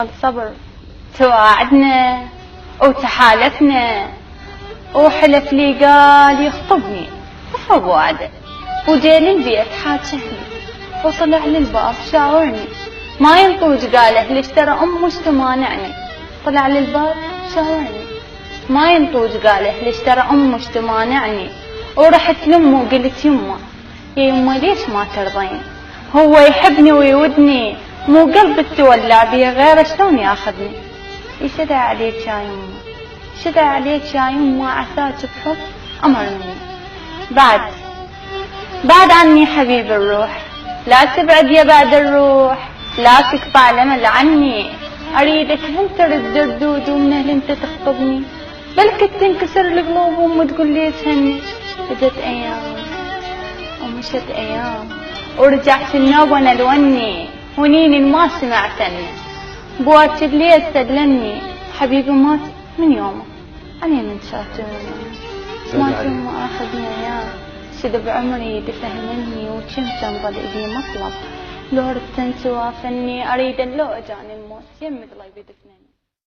الصبر تواعدنا وتحالفنا، وحلف لي قال يخطبني فوعده، وجا للبيت حاجهني وطلع للباب شاورني، ما ينطوج قاله ليش ترى امش تمانعني، طلع للباب شاورني ما ينطوج قاله ليش ترى امش تمانعني، ورحت لامه وقلت يمه يا يمه ليش ما ترضين، هو يحبني ويودني مو قلب تولع بيه غيره شلون ياخذني، يشدى عليك يا يمه شدى عليك يا يمه عساك بحب امر مني، بعد عني حبيب الروح، لا تبعد يا بعد الروح، لا تقطع الامل عني، اريدك هل ترد الردود ومن هل انت تخطبني، بلكت تنكسر القلوب وتقول لي تهني، اجت ايام ومشت ايام ورجعت النوب وانا الوني، ونيني ما سمعتني بواكب ليه سلمني، حبيبي مات من يومه علي من شاتوني، ما ثم اخذني اياه شد بعمري دفهمني، وكم ظل ايدي مطلب لو ردت انت وافني، اريد لو اجاني الموت يم قلبي دفنني.